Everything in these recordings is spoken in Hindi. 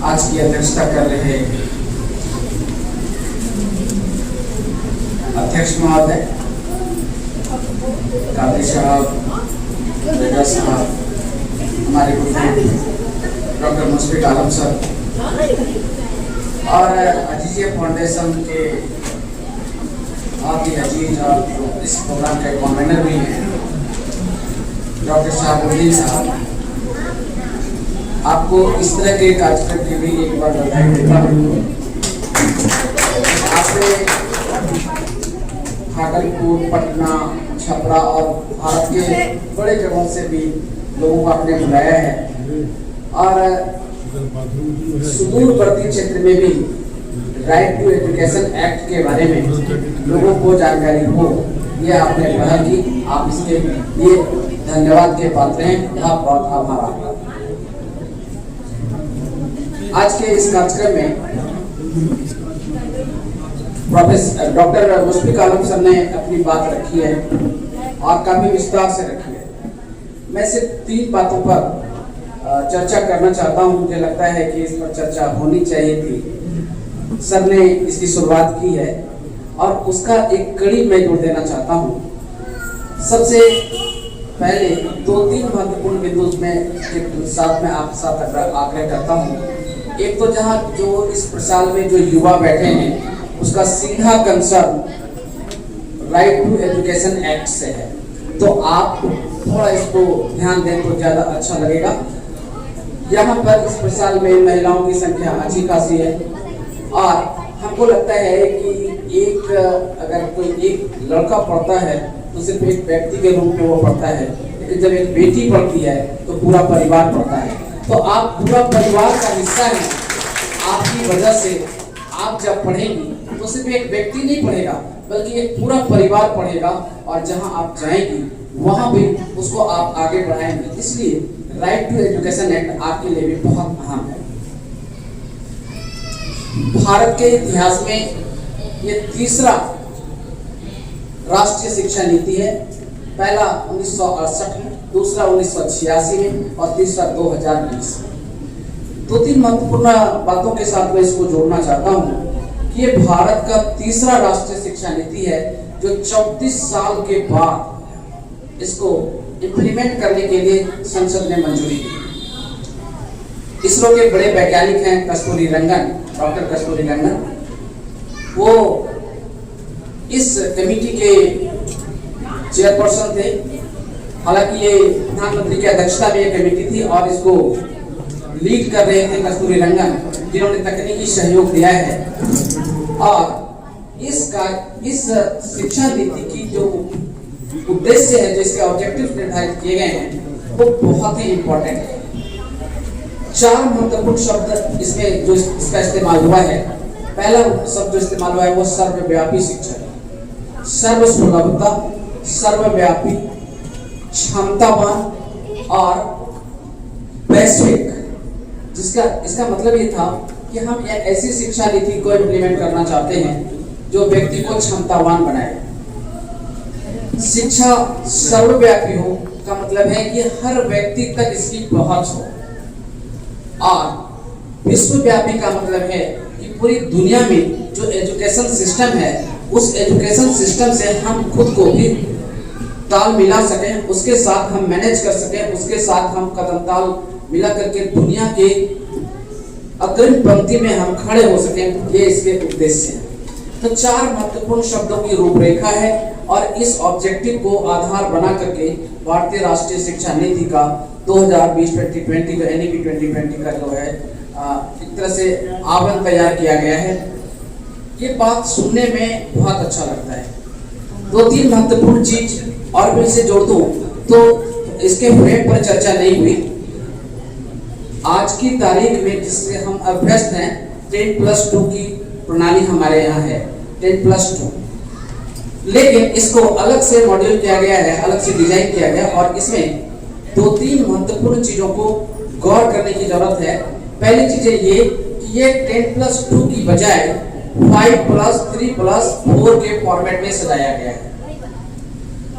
आज की अध्यक्षता कर रहे अध्यक्ष महोदय, कादिर साहब, रेजा साहब, हमारे डॉक्टर मुशफिक आलम सर और अजीजिया फाउंडेशन के बहुत ही अजीज और इस प्रोग्राम के कन्वीनर भी हैं डॉक्टर शाहबुद्दीन साहब। आपको इस तरह के कार्यक्रम की भी एक बार बधाई देता हूँ। आपने भागलपुर, पटना, छपरा और भारत के बड़े जगहों से भी लोगों को आपने बुलाया है और सुदूरवर्ती क्षेत्र में भी राइट टू एजुकेशन एक्ट के बारे में लोगों को जानकारी हो, यह आपने पहल की। आप इसके लिए धन्यवाद के पात्र हैं। बहुत बहुत आभार आपका। आज के इस कार्यक्रम में प्रोफेसर डॉक्टर मुशफिक आलम सर ने अपनी बात रखी है और काफी विस्तार से रखी है। मैं सिर्फ 3 बातों पर चर्चा करना चाहता हूं। मुझे लगता है कि इस पर चर्चा होनी चाहिए थी। सर ने इसकी शुरुआत की है और उसका एक कड़ी मैं जोड़ देना चाहता हूं। सबसे पहले 2-3 महत्वपूर्ण बिंदु में साथ में आप साथ आग्रह करता हूं। एक तो जहां जो इस प्रसाल में जो युवा बैठे हैं उसका सीधा concern right to education act से है, तो आप थोड़ा इसको ध्यान दें तो ज्यादा अच्छा लगेगा। यहाँ पर इस प्रसाल में महिलाओं की संख्या अच्छी खासी है और हमको लगता है कि अगर कोई एक लड़का पढ़ता है तो सिर्फ एक व्यक्ति के रूप में वो पढ़ता है, लेकिन जब एक बेटी पढ़ती है तो पूरा परिवार पढ़ता है। तो आप पूरा परिवार का हिस्सा हैं। आपकी वजह से आप जब पढ़ेंगी तो सिर्फ एक व्यक्ति नहीं पढ़ेगा बल्कि एक पूरा परिवार पढ़ेगा और जहां आप जाएंगी वहां भी उसको आप आगे बढ़ाएंगे। इसलिए राइट टू एजुकेशन एक्ट आपके लिए भी बहुत अहम है। भारत के इतिहास में ये तीसरा राष्ट्रीय शिक्षा नीति है। पहला 1968 में, दूसरा 1986 में और तीसरा 2020। 2-3 महत्वपूर्ण बातों के साथ मैं इसको जोड़ना चाहता हूं कि ये भारत का तीसरा राष्ट्रीय शिक्षा नीति है जो 34 साल के बाद इसको इंप्लीमेंट करने के लिए संसद ने मंजूरी दी। इसरो के बड़े वैज्ञानिक हैं कस्तूरी रंगन, डॉक्टर कस्तूरी रंगन। वो इस कमेटी के चेयरपर्सन थे। हालांकि ये प्रधानमंत्री की अध्यक्षता में ये कमेटी थी और इसको लीड कर रहे थे कस्तूरी रंगन, जिन्होंने तकनीकी सहयोग दिया है। और इस शिक्षा नीति की जो उद्देश्य है, जो इसके ऑब्जेक्टिव निर्धारित किए गए हैं, वो बहुत ही इंपॉर्टेंट है। 4 महत्वपूर्ण शब्द इसमें जो इसका इस्तेमाल हुआ है। पहला शब्द जो इस्तेमाल हुआ है वो सर्वव्यापी शिक्षा है। सर्वसुलभता, सर्वव्यापी, क्षमतावान और वैश्विक। इसका मतलब ये था कि हम एक ऐसी शिक्षा नीति को इम्प्लीमेंट करना चाहते हैं जो व्यक्ति को क्षमतावान बनाए। शिक्षा सर्वव्यापी हो का मतलब है कि हर व्यक्ति तक इसकी पहुंच हो और विश्वव्यापी का मतलब है कि पूरी दुनिया में जो एजुकेशन सिस्टम है उस एजुकेशन सिस्टम से हम खुद को भी ताल मिला सकें, उसके साथ हम मैनेज कर सकें, उसके साथ हम कदम ताल मिला करके दुनिया के अग्रिम पंक्ति में हम खड़े हो सकें। ये इसके उद्देश्य है। तो 4 महत्वपूर्ण शब्दों की रूपरेखा है और इस ऑब्जेक्टिव को आधार बना करके भारतीय राष्ट्रीय शिक्षा नीति का 2020-2020 जो NEP 2020 का जो है एक तरह से आवरण तैयार किया गया है। ये बात सुनने में बहुत अच्छा लगता है। 2-3 महत्वपूर्ण चीज और मैं इसे जोड़ दूं तो इसके फ्रेम पर चर्चा नहीं हुई। आज की तारीख में जिससे हम अभ्यस्त हैं 10+2 की प्रणाली हमारे यहाँ है 10+2, लेकिन इसको अलग से मॉड्यूल किया गया है, अलग से डिजाइन किया गया और इसमें 2-3 महत्वपूर्ण चीजों को गौर करने की जरूरत है। पहली चीज ये कि ये 10+2 की बजाय 5+3+4 के फॉर्मेट में सजाया गया है।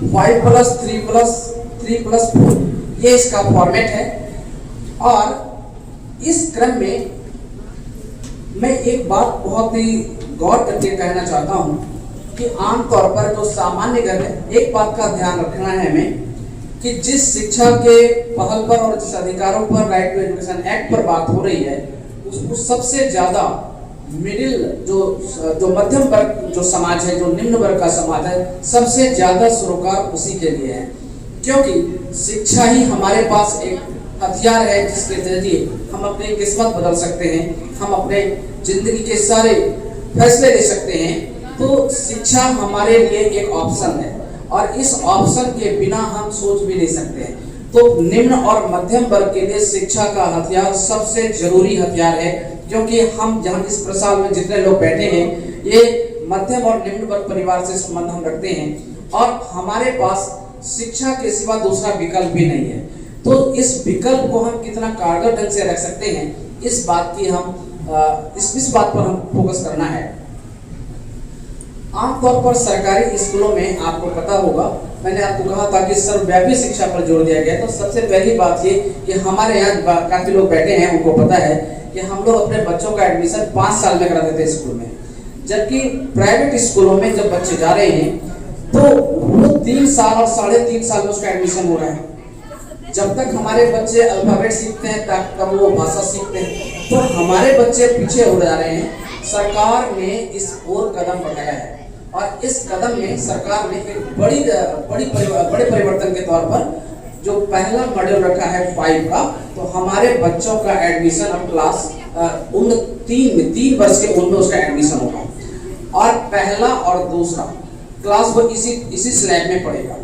5+3+3+4 ये इसका फॉर्मेट है और इस क्रम में मैं एक बात बहुत ही गौर करके कहना चाहता हूँ कि आमतौर पर जो सामान्य घर में एक बात का ध्यान रखना है हमें कि जिस शिक्षा के पहल पर और जिस अधिकारों पर राइट टू एजुकेशन एक्ट पर बात हो रही है उसको सबसे ज्यादा मिडिल जो मध्यम वर्ग जो समाज है, जो निम्न वर्ग का समाज है, सबसे ज्यादा सरोकार उसी के लिए है, क्योंकि शिक्षा ही हमारे पास एक हथियार है जिसके जरिए हम अपनी किस्मत बदल सकते हैं, हम अपने जिंदगी के सारे फैसले ले सकते हैं। तो शिक्षा हमारे लिए एक ऑप्शन है और इस ऑप्शन के बिना हम सोच भी नहीं सकते हैं। तो निम्न और मध्यम वर्ग के लिए शिक्षा का हथियार सबसे जरूरी हथियार है, क्योंकि हम जहाँ इस प्रसाद में जितने लोग बैठे हैं ये मध्यम और निम्न वर्ग परिवार से संबंध हम रखते हैं और हमारे पास शिक्षा के सिवा दूसरा विकल्प भी नहीं है। तो इस विकल्प को हम कितना कारगर ढंग से रख सकते हैं, इस बात पर हम फोकस करना है। आमतौर पर सरकारी स्कूलों में आपको पता होगा, मैंने आपको कहा था कि सर्वव्यापी शिक्षा पर जोर दिया गया। तो सबसे पहली बात ये कि हमारे यहाँ काफी लोग बैठे हैं, उनको पता है कि हम लोग अपने बच्चों का एडमिशन 5 साल में कराते थे स्कूल में, जबकि प्राइवेट स्कूलों में जब बच्चे जा रहे हैं तो वो 3 साल और 3.5 साल में उसका एडमिशन हो रहा है। जब तक हमारे बच्चे अल्फाबेट सीखते हैं तब वो भाषा सीखते हैं, तो हमारे बच्चे पीछे हो जा रहे हैं। सरकार ने इस ओर कदम बढ़ाया है और इस कदम में सरकार ने एक बड़े परिवर्तन के तौर पर जो पहला मॉड्यूल रखा है 5 का, तो हमारे बच्चों का एडमिशन अब क्लास 3 वर्ष के उनमें उसका एडमिशन होगा और पहला और दूसरा क्लास वो इसी स्लैब में पड़ेगा।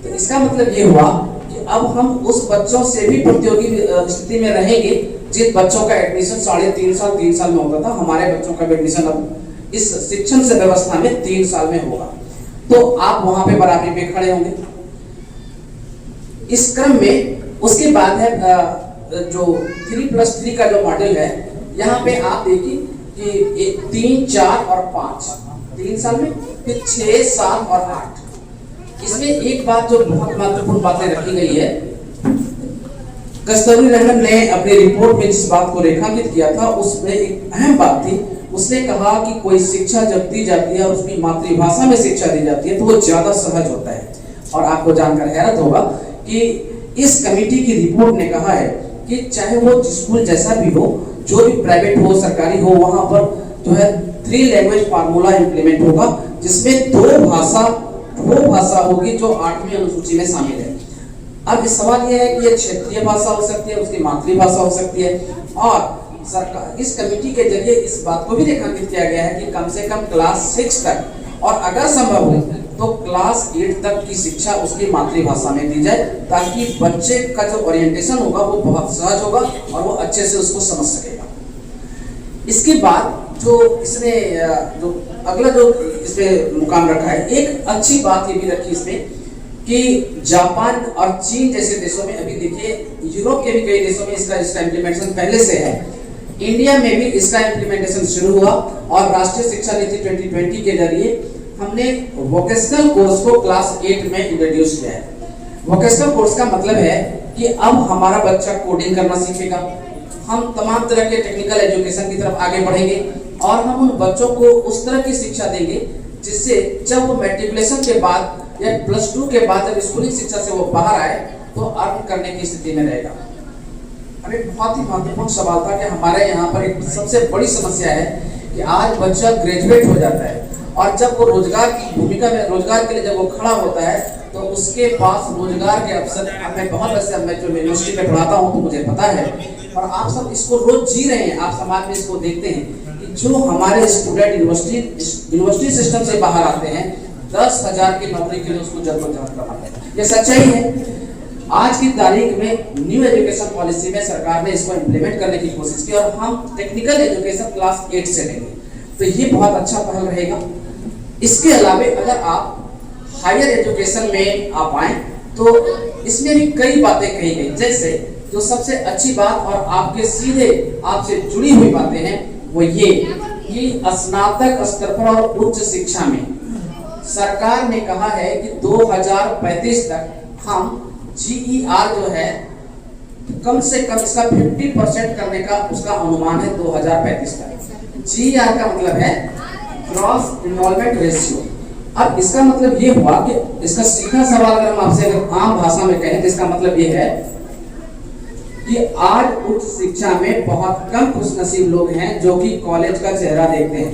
तो इसका मतलब ये हुआ कि अब हम उस बच्चों से भी प्रतियोगी स्थिति में रहेंगे जिन बच्चों का एडमिशन 3.5 साल में होता था। हमारे बच्चों का एडमिशन अब इस शिक्षण से व्यवस्था में 3 साल में होगा, तो आप वहां पे बराबरी पे खड़े होंगे। इस क्रम में उसके बाद है जो 3+3 का जो मॉडल है, यहाँ पे आप देखिए कि 3, 4 और 5 3 साल में, फिर 6, 7 और 8। इसमें एक बात जो बहुत महत्वपूर्ण बातें रखी गई है, कस्तूरी रंगन ने अपनी रिपोर्ट में जिस बात को रेखांकित किया था उसमें एक अहम बात थी। उसने कहा कि कोई शिक्षा जब दी जाती है और उसकी मातृभाषा में शिक्षा दी जाती है तो वो ज्यादा सहज होता है। और आपको जानकर हैरत होगा कि इस कमेटी की रिपोर्ट ने कहा है कि चाहे वो स्कूल जैसा भी हो, जो भी प्राइवेट हो सरकारी हो, वहां पर जो है 3 लैंग्वेज फार्मूला इंप्लीमेंट होगा, जिसमें 2 भाषा होगी जो 8वीं अनुसूची में शामिल है। अब इस सवाल यह है कि ये क्षेत्रीय भाषा हो सकती है, उसकी मातृभाषा हो सकती है, और सरकार इस कमेटी के जरिए इस बात को भी रेखांकित किया गया है कि कम से कम क्लास 6 तक और अगर संभव हो तो क्लास 8 तक की शिक्षा उसकी मातृभाषा में दी जाए, ताकि बच्चे का जो ओरिएंटेशन होगा वो बहुत सहज होगा और वो अच्छे से उसको समझ सकेगा। इसके बाद जो इसने जो अगला जो इसमें मुकाम रखा है, एक अच्छी बात ये भी रखी इसमें कि जापान और चीन जैसे देशों में, अभी देखिए यूरोप के भी कई देशों में इसका इम्प्लीमेंटेशन पहले से है, इंडिया में भी इसका इम्प्लीमेंटेशन शुरू हुआ और राष्ट्रीय शिक्षा नीति 2020 के जरिए हमने वोकेशनल कोर्स को क्लास 8 में इंट्रोड्यूस किया है। वोकेशनल कोर्स का मतलब है कि अब हमारा बच्चा कोडिंग करना सीखेगा, हम तमाम तरह के टेक्निकल एजुकेशन की तरफ आगे बढ़ेंगे और हम उन बच्चों को उस तरह की शिक्षा देंगे जिससे जब वो मैट्रिकुलेशन के बाद या +2 के बाद जब स्कूली शिक्षा से वो बाहर आए तो अर्न करने की स्थिति में रहेगा। अब एक बहुत ही महत्वपूर्ण सवाल था कि हमारे यहाँ पर एक सबसे बड़ी समस्या है कि आज बच्चा ग्रेजुएट हो जाता है और जब वो रोजगार की भूमिका में, रोजगार के लिए जब वो खड़ा होता है तो उसके पास रोजगार के अवसर, मैं बहुत वैसे मैं जो यूनिवर्सिटी में पढ़ाता हूँ तो मुझे पता है और आप सब इसको रोज जी रहे हैं, आप समाज में इसको देखते हैं कि जो हमारे स्टूडेंट यूनिवर्सिटी सिस्टम से बाहर आते हैं 10,000 की नौकरी के लिए उसको जद्दोजहद करना पड़ता है। ये सच्चाई है। आज की तारीख में न्यू एजुकेशन पॉलिसी में सरकार ने इसको इम्प्लीमेंट करने की कोशिश की और हम टेक्निकल एजुकेशन क्लास 8 से लेंगे, तो ये बहुत अच्छा पहल रहेगा। इसके अलावा अगर आप हायर एजुकेशन में आप आए तो इसमें भी कई बातें कही गई, जैसे जो सबसे अच्छी बात और आपके सीधे आपसे जुड़ी हुई बातें हैं वो ये कि स्नातक स्तर पर और उच्च शिक्षा में सरकार ने कहा है कि 2035 तक हम GER जो है कम से कम इसका 50% करने का उसका अनुमान है 2035 तक। GER का मतलब है ग्रॉस इनरोलमेंट रेशियो। अब इसका मतलब ये हुआ कि इसका सीधा सवाल अगर हम आपसे अगर आम भाषा में कहें तो इसका मतलब ये है कि आज उच्च शिक्षा में बहुत कम खुशनसीब लोग हैं जो कि कॉलेज का चेहरा देखते हैं।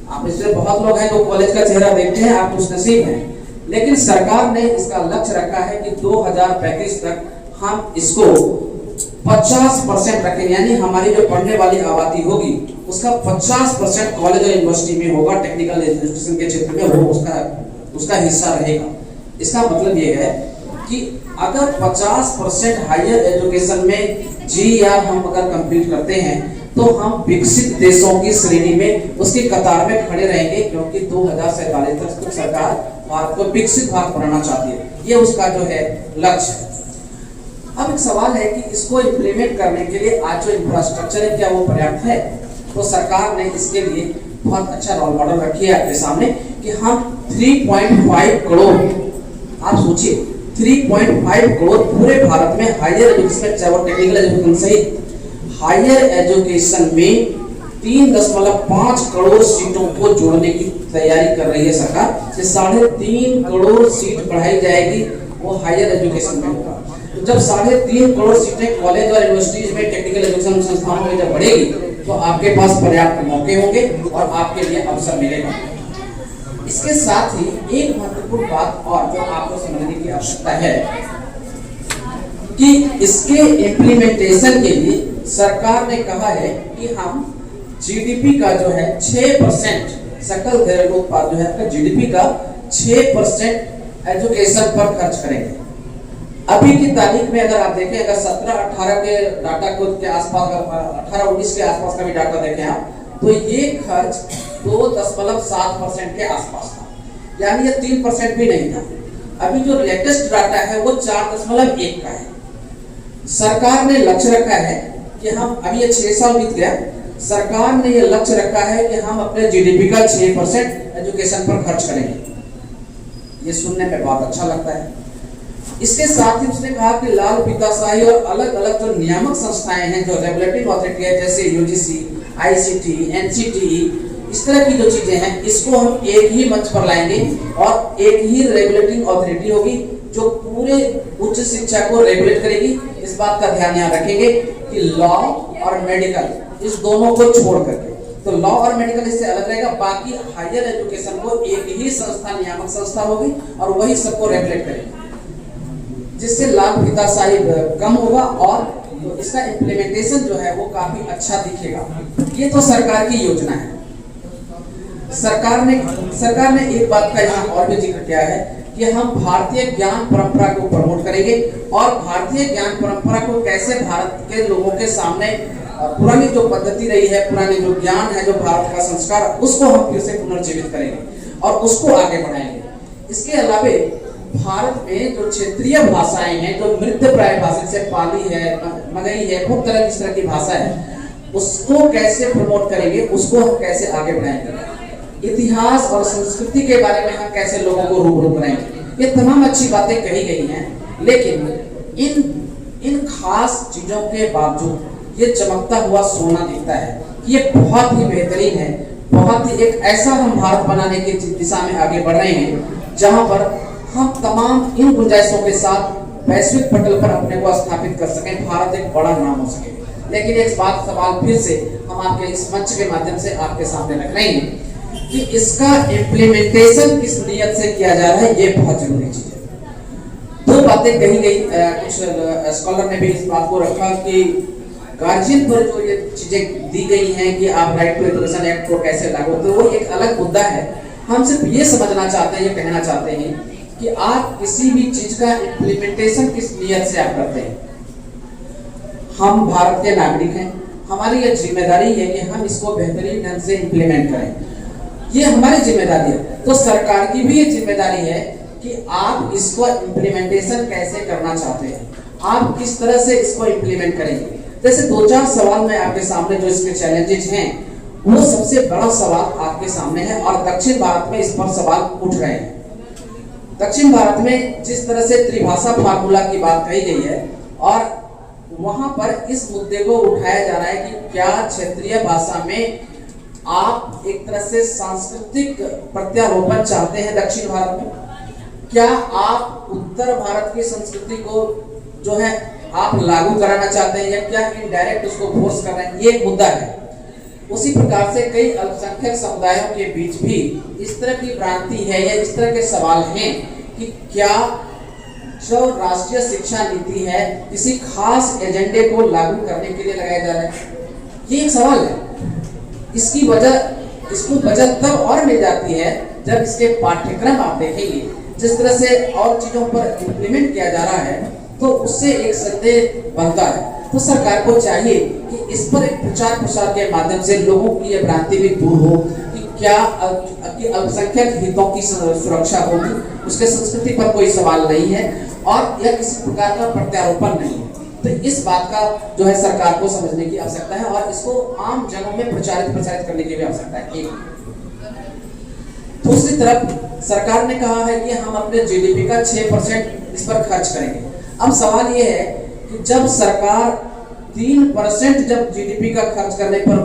आप इसमें बहुत लोग हैं जो कॉलेज का चेहरा देखते हैं, आप खुशनसीब हैं। लेकिन सरकार ने इसका लक्ष्य रखा है कि 2035 तक हम इसको 50% रखेंगे, यानी हमारी जो पढ़ने वाली आबादी होगी उसका 50% कॉलेज और यूनिवर्सिटी में होगा, टेक्निकल एजुकेशन के क्षेत्र में वो उसका हिस्सा रहेगा। इसका मतलब ये है कि अगर 50% हायर एजुकेशन में GER हम अगर कंप्लीट करते हैं तो हम विकसित देशों की श्रेणी में उसकी कतार में खड़े रहेंगे, क्योंकि 2047 तक सरकार भारत को विकसित भारत बनाना चाहती है। ये उसका जो है लक्ष्य है। अब एक सवाल है कि इसको इम्प्लीमेंट करने के लिए आज जो इंफ्रास्ट्रक्चर है क्या वो पर्याप्त है? तो सरकार ने इसके लिए बहुत अच्छा रोल मॉडल रखी है आपके सामने कि हम 3.5 करोड़, आप सोचिए 3.5 करोड़ पूरे भारत में हायर एजुकेशन चाहे टेक्निकल एजुकेशन सहित हायर एजुकेशन में 3.5 करोड़ सीटों को जोड़ने की तैयारी कर रही है सरकार। 3.5 करोड़ सीट बढ़ाई जाएगी, वो हायर एजुकेशन में होगा। तो जब 3.5 करोड़ सीटें कॉलेज और यूनिवर्सिटीज में टेक्निकल एजुकेशन संस्थानों में जब बढ़ेगी तो आपके पास पर्याप्त मौके होंगे और आपके लिए अवसर मिलेगा। इसके साथ ही एक महत्वपूर्ण बात और जो आपको समझने की आवश्यकता है कि इसके इम्प्लीमेंटेशन के लिए सरकार ने कहा है कि हम GDP का जो है 6%, सकल घरेलू उत्पाद जो है GDP का 6% एजुकेशन पर खर्च करेंगे। अभी की तारीख में अगर आप देखें, अगर 17-18 के डाटा को के आसपास, 18-19 के आसपास का भी डाटा देखें आप, तो ये खर्च 2.7% के आसपास था, यानी ये 3% भी नहीं था। अभी जो लेटेस्ट डाटा है वो 4.1 का है। सरकार ने लक्ष्य रखा है कि हम, अभी ये 6 साल बीत गया, सरकार ने ये लक्ष्य रखा है कि हम अपने GDP का 6% एजुकेशन पर खर्च करेंगे। ये सुनने में बहुत अच्छा लगता है। इसके साथ ही उसने कहा कि लाल फीताशाही और अलग अलग जो नियामक संस्थाएं हैं, जो रेगुलेटिंग अथॉरिटी है, जैसे UGC, ICT, NCTE, इस तरह की जो चीजें हैं, इसको हम एक ही मंच पर लाएंगे और एक ही रेगुलेटिंग अथॉरिटी होगी जो पूरे उच्च शिक्षा को रेगुलेट करेगी। इस बात का ध्यान यहाँ रखेंगे कि लॉ और मेडिकल, इस दोनों को छोड़ करके, तो लॉ और मेडिकल इससे अलग रहेगा। बाकी हायर एजुकेशन को एक ही संस्था, नियामक संस्था होगी और वही सबको रेगुलेट करेगी, जिससे लाभ फीताशाही कम होगा और इसका इम्प्लीमेंटेशन जो है वो काफी अच्छा दिखेगा। ये तो सरकार की योजना है। सरकार ने एक बात का यहाँ और भी जिक्र किया है कि हम भारतीय ज्ञान परंपरा को प्रमोट करेंगे और भारतीय ज्ञान परंपरा को कैसे भारत के लोगों के सामने पुरानी जो पद्धति रही है, पुराने जो ज्ञान है, जो भारत का संस्कार, उसको हम फिर से पुनर्जीवित करेंगे और उसको आगे बढ़ाएंगे। इसके अलावा भारत में जो क्षेत्रीय भाषाएं हैं, जो मृत प्राय भाषा, जैसे पाली है, मगही है, बहुत तरह इस तरह की भाषा है, उसको कैसे प्रमोट करेंगे, उसको हम कैसे आगे बढ़ाएंगे। इतिहास और संस्कृति के बारे में हम कैसे लोगों को रूबरू कराएंगे। ये तमाम अच्छी बातें कही गई हैं, लेकिन इन खास चीजों के बावजूद ये चमकता हुआ सोना दिखता है कि ये बहुत ही बेहतरीन है, बहुत ही एक ऐसा हम भारत बनाने की दिशा में आगे बढ़ रहे हैं जहां पर हम तमाम इन गुंजाइशों के साथ वैश्विक पटल पर अपने को स्थापित कर सकें, भारत एक बड़ा नाम हो सके। लेकिन एक बात, सवाल फिर से हम आपके इस मंच के माध्यम से आपके सामने रख रहे हैं कि इसका इम्प्लीमेंटेशन किस नियत से किया जा रहा है, ये बहुत जरूरी चीज है। दो बातें कही गई, कुछ स्कॉलर ने भी इस बात को रखा कि गार्जियन पर जो ये चीजें दी गई हैं कि आप राइट टू एजुकेशन एक्ट को कैसे लागू, तो वो एक अलग मुद्दा है। हम सिर्फ ये समझना चाहते हैं, ये कहना चाहते हैं कि आप किसी भी चीज का इम्प्लीमेंटेशन किस नियत से आप करते हैं। हम भारत के नागरिक हैं, हमारी ये जिम्मेदारी है कि हम इसको बेहतरीन ढंग से इम्प्लीमेंट करें, ये हमारी जिम्मेदारी है। तो सरकार की भी ये जिम्मेदारी है कि आप इसको इम्प्लीमेंटेशन कैसे करना चाहते हैं, आप किस तरह से इसको इम्प्लीमेंट करेंगे। जैसे 2-4 सवाल मैं आपके सामने, जो इसके चैलेंजेस हैं, वो सबसे बड़ा सवाल आपके सामने है और दक्षिण भारत में इस पर सवाल उठ रहे हैं। दक्षिण भारत में जिस तरह से त्रिभाषा फार्मूला की बात कही गई है और वहां पर इस मुद्दे को उठाया जा रहा है कि क्या क्षेत्रीय भाषा में आप एक तरह से सांस्कृतिक प्रत्यारोपण चाहते हैं दक्षिण भारत में? क्या आप उत्तर भारत की संस्कृति को जो है आप लागू कराना चाहते हैं, या क्या इनडायरेक्ट उसको फोर्स कर रहे हैं? ये मुद्दा है। उसी प्रकार से कई अल्पसंख्यक समुदायों के बीच भी इस तरह की भ्रांति है या इस तरह के सवाल हैं कि क्या जो राष्ट्रीय शिक्षा नीति है किसी खास एजेंडे को लागू करने के लिए लगाया जा रहा है? ये एक सवाल है। इसकी वजह, इसको वजह तब और मिल जाती है जब इसके पाठ्यक्रम आप देखेंगे जिस तरह से और चीजों पर इम्प्लीमेंट किया जा रहा है, तो उससे एक संदेह बनता है। तो सरकार को चाहिए कि इस पर एक प्रचार प्रसार के माध्यम से लोगों की यह भ्रांति भी दूर हो कि क्या अल्पसंख्यक हितों की सुरक्षा होगी, उसके संस्कृति पर कोई सवाल नहीं है और यह किसी प्रकार का प्रत्यारोपण नहीं है। तो इस बात का जो है सरकार को समझने की आवश्यकता है और इसको आम जनों में प्रचारित करने की भी आवश्यकता है। दूसरी तरफ सरकार ने कहा है कि हम अपने जीडीपी का 6% इस पर खर्च करेंगे। अब सवाल ये है कि जब सरकार 3% जब जीडीपी का खर्च करने पर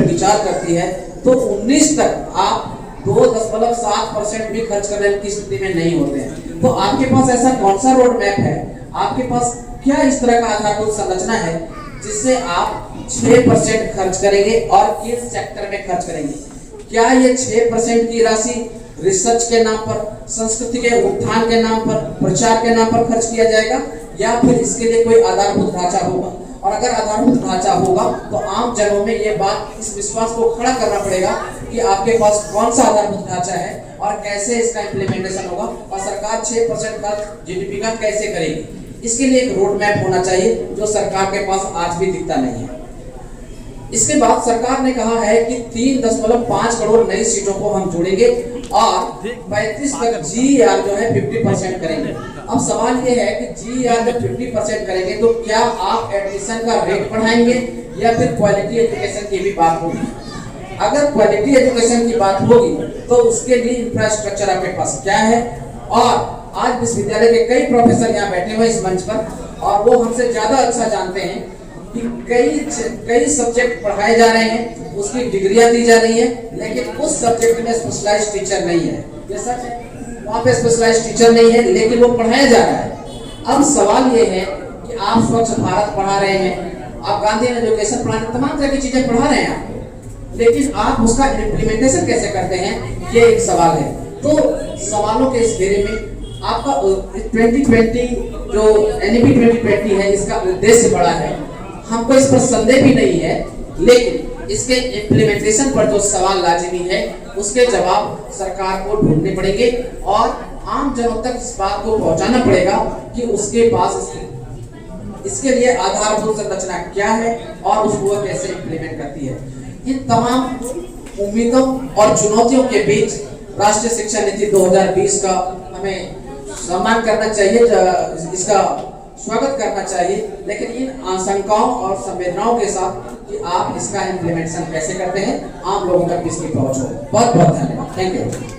विचार करती है, तो 19 तक आप 2.7% भी खर्च करने की स्थिति में नहीं होते हैं। तो आपके पास ऐसा कौन सा रोड मैप है, आपके पास क्या इस तरह का आधारभूत संरचना है जिससे आप 6% खर्च करेंगे और किस सेक्टर में खर्च करेंगे? क्या ये 6% की राशि रिसर्च के नाम पर, संस्कृति के उत्थान के नाम पर, प्रचार के नाम पर खर्च किया जाएगा, या फिर इसके लिए कोई आधारभूत ढांचा होगा? और अगर आधारभूत ढांचा होगा तो आम जनों में ये बात, इस विश्वास को खड़ा करना पड़ेगा कि आपके पास कौन सा आधारभूत ढांचा है और कैसे इसका इम्प्लीमेंटेशन होगा और सरकार 6% खर्च जीडीपी का कैसे करेगी। इसके लिए एक रोड मैप होना चाहिए जो सरकार के पास आज भी दिखता नहीं है। इसके बाद सरकार ने कहा है कि 3.5 करोड़ नई सीटों को हम जोड़ेंगे और 35 तक जीईआर जो है 50% करेंगे। अब सवाल ये है कि जीईआर जब 50% करेंगे तो क्या आप एडमिशन का रेट बढ़ाएंगे या फिर क्वालिटी एजुकेशन की भी बात होगी? अगर क्वालिटी एजुकेशन की बात होगी तो उसके लिए इंफ्रास्ट्रक्चर आपके पास क्या है? और आज विश्वविद्यालय के कई प्रोफेसर यहाँ बैठे हुए इस मंच पर और वो हमसे ज्यादा अच्छा जानते हैं कि कई सब्जेक्ट पढ़ाए जा रहे हैं, उसकी डिग्रियां दी जा रही है, लेकिन उस सब्जेक्ट में स्पेशलाइज्ड टीचर नहीं है। ये सच है, वहाँ पे स्पेशलाइज्ड टीचर नहीं है, लेकिन वो पढ़ाया जा रहा है। अब सवाल ये है कि आप स्वच्छ भारत पढ़ा रहे हैं, आप गांधी एजुकेशन पढ़ा रहे हैं, तमाम तरह की चीजें पढ़ा रहे हैं आप, लेकिन आप उसका इम्प्लीमेंटेशन कैसे करते हैं, ये एक सवाल है। तो सवालों के इस घेरे में आपका 2020 जो NEP 2020 है, इसका उद्देश्य बड़ा है, हमको इस पर संदेह भी नहीं है, लेकिन इसके इम्प्लीमेंटेशन पर जो सवाल लाजिमी है उसके जवाब सरकार को ढूंढने पड़ेंगे और आम जनों तक इस बात को पहुंचाना पड़ेगा कि उसके पास इसके लिए आधारभूत संरचना क्या है और उसको कैसे इम्प्लीमेंट करती है। इन तमाम उम्मीदों और चुनौतियों के बीच राष्ट्रीय शिक्षा नीति 2020 का हमें सम्मान करना चाहिए, इसका स्वागत करना चाहिए, लेकिन इन आशंकाओं और संवेदनाओं के साथ कि आप इसका इम्प्लीमेंटेशन कैसे करते हैं, आम लोगों तक इसकी पहुंच हो। बहुत बहुत धन्यवाद। Thank you.